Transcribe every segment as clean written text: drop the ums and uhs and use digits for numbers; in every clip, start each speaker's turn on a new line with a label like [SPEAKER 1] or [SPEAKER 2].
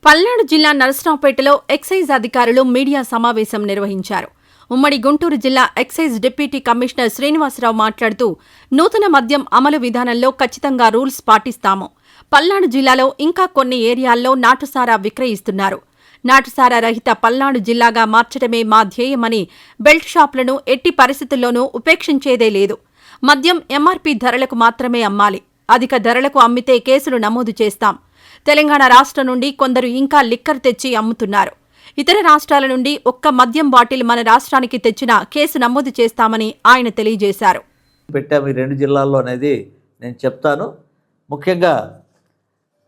[SPEAKER 1] పల్నాడు జిల్లా నరసరావుపేటలో ఎక్సైజ్ అధికారులు మీడియా సమావేశం నిర్వహించారు. ఉమ్మడి గుంటూరు జిల్లా ఎక్సైజ్ డిప్యూటీ కమిషనర్ శ్రీనివాసరావు మాట్లాడుతూ, నూతన మద్యం అమలు విధానంలో ఖచ్చితంగా రూల్స్ పాటిస్తాము. పల్నాడు జిల్లాలో ఇంకా కొన్ని ఏరియాల్లో నాటుసారా విక్రయిస్తున్నారు. నాటుసారా రహిత పల్నాడు జిల్లాగా మార్చడమే మా ధ్యేయమని, బెల్ట్ షాపులను ఎట్టి పరిస్థితుల్లోనూ ఉపేక్షించేదే లేదు. మద్యం ఎంఆర్పీ ధరలకు మాత్రమే అమ్మాలి. అధిక ధరలకు అమ్మితే కేసులు నమోదు చేస్తాం. తెలంగాణ రాష్ట్రం నుండి కొందరు ఇంకా లిక్కర్ తెచ్చి అమ్ముతున్నారు. ఇతర రాష్ట్రాల నుండి ఒక్క మద్యం బాటిల్ మన రాష్ట్రానికి తెచ్చినా కేసు నమోదు చేస్తామని ఆయన తెలియజేశారు.
[SPEAKER 2] పెట్టాము ఈ రెండు జిల్లాల్లో అనేది నేను చెప్తాను. ముఖ్యంగా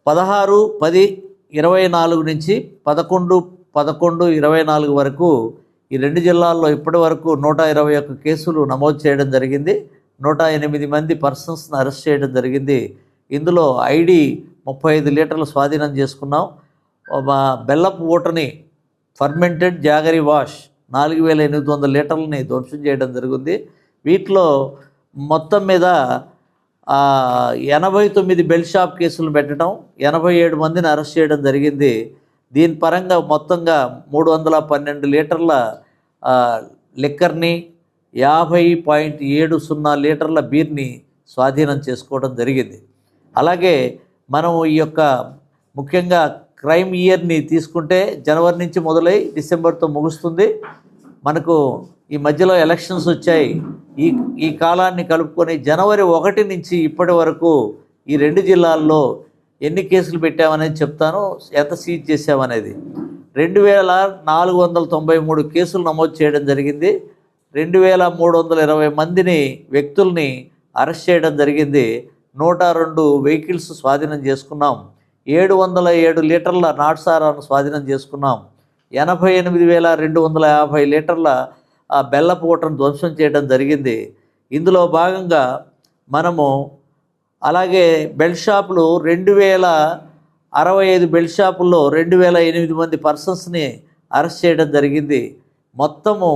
[SPEAKER 2] 16/10/24 నుంచి 11/11/24 వరకు ఈ రెండు జిల్లాల్లో ఇప్పటి వరకు 121 కేసులు నమోదు చేయడం జరిగింది. 108 మంది పర్సన్స్ని అరెస్ట్ చేయడం జరిగింది. ఇందులో ఐడి 35 లీటర్లు స్వాధీనం చేసుకున్నాం. బెల్లపు ఊటని ఫర్మెంటెడ్ జాగరీ వాష్ 4800 లీటర్లని ధ్వంసం చేయడం జరిగింది. వీటిలో మొత్తం మీద 89 బెల్ట్ షాప్ కేసులు పెట్టడం, 87 మందిని అరెస్ట్ చేయడం జరిగింది. దీని పరంగా మొత్తంగా 312 లీటర్ల లిక్కర్ని, 50.70 లీటర్ల బీర్ని స్వాధీనం చేసుకోవడం జరిగింది. అలాగే మనం ఈ యొక్క ముఖ్యంగా క్రైమ్ ఇయర్ని తీసుకుంటే జనవరి నుంచి మొదలై డిసెంబర్తో ముగుస్తుంది. మనకు ఈ మధ్యలో ఎలక్షన్స్ వచ్చాయి. ఈ కాలాన్ని కలుపుకొని జనవరి 1 నుంచి ఇప్పటి వరకు ఈ రెండు జిల్లాల్లో ఎన్ని కేసులు పెట్టామనేది చెప్తాను, ఎంత సీజ్ చేసామనేది. 2493 కేసులు నమోదు చేయడం జరిగింది. 2320 మందిని వ్యక్తుల్ని అరెస్ట్ చేయడం జరిగింది. 102 వెహికల్స్ స్వాధీనం చేసుకున్నాం. 707 లీటర్ల నాటుసారాను స్వాధీనం చేసుకున్నాం. 88,250 లీటర్ల బెల్లపు ఊటను ధ్వంసం చేయడం జరిగింది. ఇందులో భాగంగా మనము అలాగే బెల్ట్ షాపులు 2065 బెల్ట్ షాపుల్లో 2008 మంది పర్సన్స్ని అరెస్ట్ చేయడం జరిగింది. మొత్తము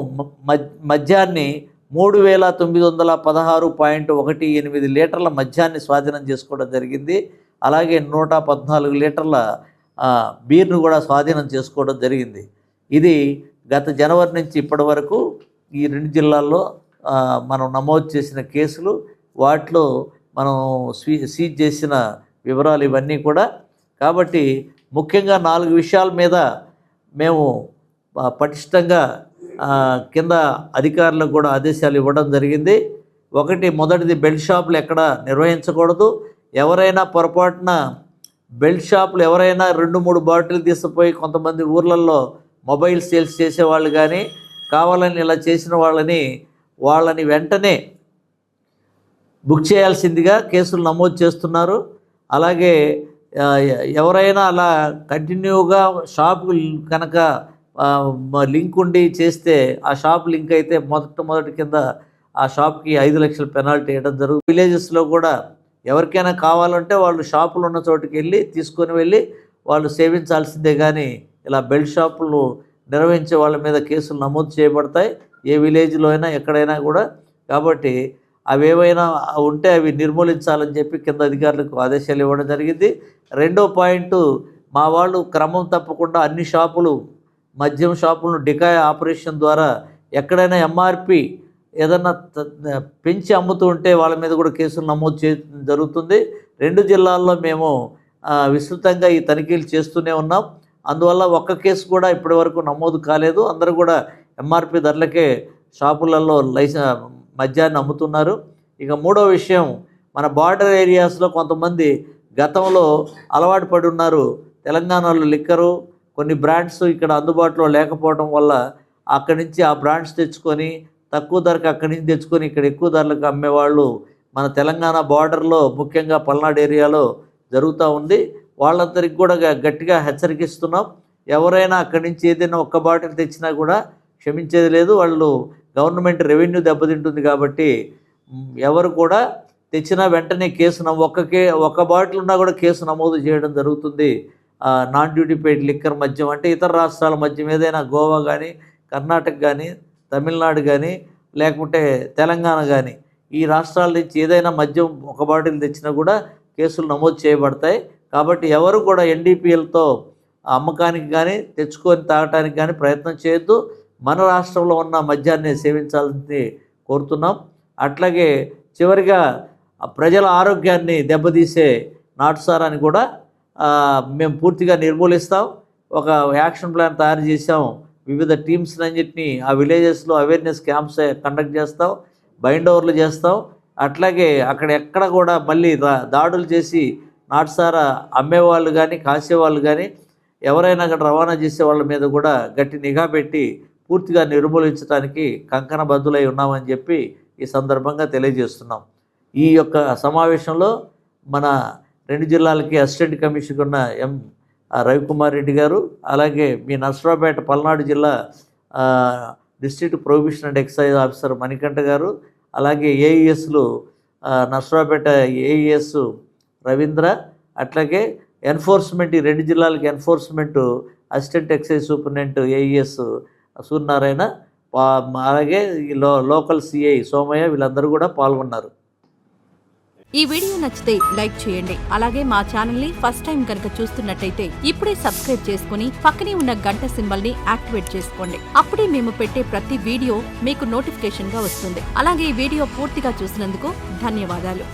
[SPEAKER 2] మద్యాన్ని 3916.18 లీటర్ల మద్యాన్ని స్వాధీనం చేసుకోవడం జరిగింది. అలాగే 114 లీటర్ల బీర్ను కూడా స్వాధీనం చేసుకోవడం జరిగింది. ఇది గత జనవరి నుంచి ఇప్పటి వరకు ఈ రెండు జిల్లాల్లో మనం నమోదు చేసిన కేసులు, వాటిలో మనం సీజ్ చేసిన వివరాలు ఇవన్నీ కూడా. కాబట్టి ముఖ్యంగా 4 విషయాల మీద మేము పటిష్టంగా కింద అధికారులకు కూడా ఆదేశాలు ఇవ్వడం జరిగింది. మొదటిది బెల్ట్ షాపులు ఎక్కడ నిర్వహించకూడదు. ఎవరైనా పొరపాటున బెల్ట్ షాపులు ఎవరైనా 2-3 బాటిల్ తీసుకుపోయి కొంతమంది ఊర్లలో మొబైల్ సేల్స్ చేసేవాళ్ళు కానీ కావాలని ఇలా చేసిన వాళ్ళని వెంటనే బుక్ చేయాల్సిందిగా కేసులు నమోదు చేస్తున్నారు. అలాగే ఎవరైనా అలా కంటిన్యూగా షాపు కనుక లింక్ ఉండి చేస్తే, ఆ షాప్ లింక్ అయితే మొదటి కింద ఆ షాప్కి 5 లక్షల పెనాల్టీ వేయడం జరుగుతుంది. విలేజెస్లో కూడా ఎవరికైనా కావాలంటే వాళ్ళు షాపులు ఉన్న చోటుకి తీసుకొని వెళ్ళి వాళ్ళు సేవించాల్సిందే. కానీ ఇలా బెల్ట్ షాపులు నిర్వహించే వాళ్ళ మీద కేసులు నమోదు చేయబడతాయి, ఏ విలేజ్లో అయినా ఎక్కడైనా కూడా. కాబట్టి అవి ఏవైనా ఉంటే అవి నిర్మూలించాలని చెప్పి కింద అధికారులకు ఆదేశాలు ఇవ్వడం జరిగింది. రెండో పాయింట్, మా వాళ్ళు క్రమం తప్పకుండా అన్ని మద్యం షాపులను డికాయ్ ఆపరేషన్ ద్వారా ఎక్కడైనా ఎంఆర్పి ఏదన్నా పెంచి అమ్ముతూ ఉంటే వాళ్ళ మీద కూడా కేసులు నమోదు చేయడం జరుగుతుంది. రెండు జిల్లాల్లో మేము విస్తృతంగా ఈ తనిఖీలు చేస్తూనే ఉన్నాం. అందువల్ల ఒక్క కేసు కూడా ఇప్పటి వరకు నమోదు కాలేదు. అందరూ కూడా ఎంఆర్పి ధరలకే షాపులలో మద్యాన్ని అమ్ముతున్నారు. ఇక మూడో విషయం, మన బార్డర్ ఏరియాస్లో కొంతమంది గతంలో అలవాటు పడి ఉన్నారు. తెలంగాణలో లిక్కరు కొన్ని బ్రాండ్స్ ఇక్కడ అందుబాటులో లేకపోవడం వల్ల అక్కడి నుంచి ఆ బ్రాండ్స్ తెచ్చుకొని తక్కువ ధరకు అక్కడి నుంచి తెచ్చుకొని ఇక్కడ ఎక్కువ ధరలకు అమ్మేవాళ్ళు మన తెలంగాణ బార్డర్లో ముఖ్యంగా పల్నాడు ఏరియాలో జరుగుతూ ఉంది. వాళ్ళందరికీ కూడా గట్టిగా హెచ్చరికిస్తున్నాం. ఎవరైనా అక్కడి నుంచి ఏదైనా ఒక్క బాటిల్ తెచ్చినా కూడా క్షమించేది లేదు. వాళ్ళు గవర్నమెంట్ రెవెన్యూ దెబ్బతింటుంది. కాబట్టి ఎవరు కూడా తెచ్చినా వెంటనే కేసు ఒక్క బాటిల్ ఉన్నా కూడా కేసు నమోదు చేయడం జరుగుతుంది. నాన్ డ్యూటీ పెయిడ్ లిక్కర్ మద్యం అంటే ఇతర రాష్ట్రాల మద్యం ఏదైనా గోవా కానీ, కర్ణాటక కానీ, తమిళనాడు కానీ, లేకుంటే తెలంగాణ కానీ, ఈ రాష్ట్రాల నుంచి ఏదైనా మద్యం ఒక బాటిల్ తెచ్చినా కూడా కేసులు నమోదు చేయబడతాయి. కాబట్టి ఎవరు కూడా ఎన్డీపీఎల్తో అమ్మకానికి కానీ తెచ్చుకొని తాగటానికి కానీ ప్రయత్నం చేయొద్దు. మన రాష్ట్రంలో ఉన్న మద్యాన్ని సేవించాలని కోరుతున్నాం. అట్లాగే చివరిగా ప్రజల ఆరోగ్యాన్ని దెబ్బతీసే నాటుసారాన్ని కూడా మేము పూర్తిగా నిర్మూలిస్తాం. ఒక యాక్షన్ ప్లాన్ తయారు చేసాం. వివిధ టీమ్స్ అన్నింటినీ ఆ విలేజెస్లో అవేర్నెస్ క్యాంప్స్ కండక్ట్ చేస్తాం, బైండ్ ఓవర్లు చేస్తాం. అట్లాగే అక్కడ ఎక్కడ కూడా మళ్ళీ దాడులు చేసి నాటుసారా అమ్మేవాళ్ళు కానీ కాసేవాళ్ళు కానీ ఎవరైనా అక్కడ రవాణా చేసే వాళ్ళ మీద కూడా గట్టి నిఘా పెట్టి పూర్తిగా నిర్మూలించడానికి కంకణబద్ధులై ఉన్నామని చెప్పి ఈ సందర్భంగా తెలియజేస్తున్నాం. ఈ యొక్క సమావేశంలో మన 2 జిల్లాలకి అసిస్టెంట్ కమిషనర్ ఉన్న ఎం రవికుమార్ రెడ్డి గారు, అలాగే మీ నర్సరావుపేట పల్నాడు జిల్లా district prohibition and excise officer Manikanta గారు, అలాగే ఏఈఎస్లు నర్సరావుపేట ఏఈఎస్ రవీంద్ర, అట్లాగే ఎన్ఫోర్స్మెంట్ ఈ 2 జిల్లాలకి enforcement assistant excise superintendent AES Suryanarayana, అలాగే లోకల్ సిఐ సోమయ్య వీళ్ళందరూ కూడా పాల్గొన్నారు.
[SPEAKER 1] ఈ వీడియో నచ్చితే లైక్ చేయండి. అలాగే మా ఛానల్ ని ఫస్ట్ టైం కనుక చూస్తున్నట్టయితే ఇప్పుడే సబ్స్క్రైబ్ చేసుకుని పక్కనే ఉన్న గంట సింబల్ ని యాక్టివేట్ చేసుకోండి. అప్పుడే మేము పెట్టే ప్రతి వీడియో మీకు నోటిఫికేషన్ గా వస్తుంది. అలాగే ఈ వీడియో పూర్తిగా చూసినందుకు ధన్యవాదాలు.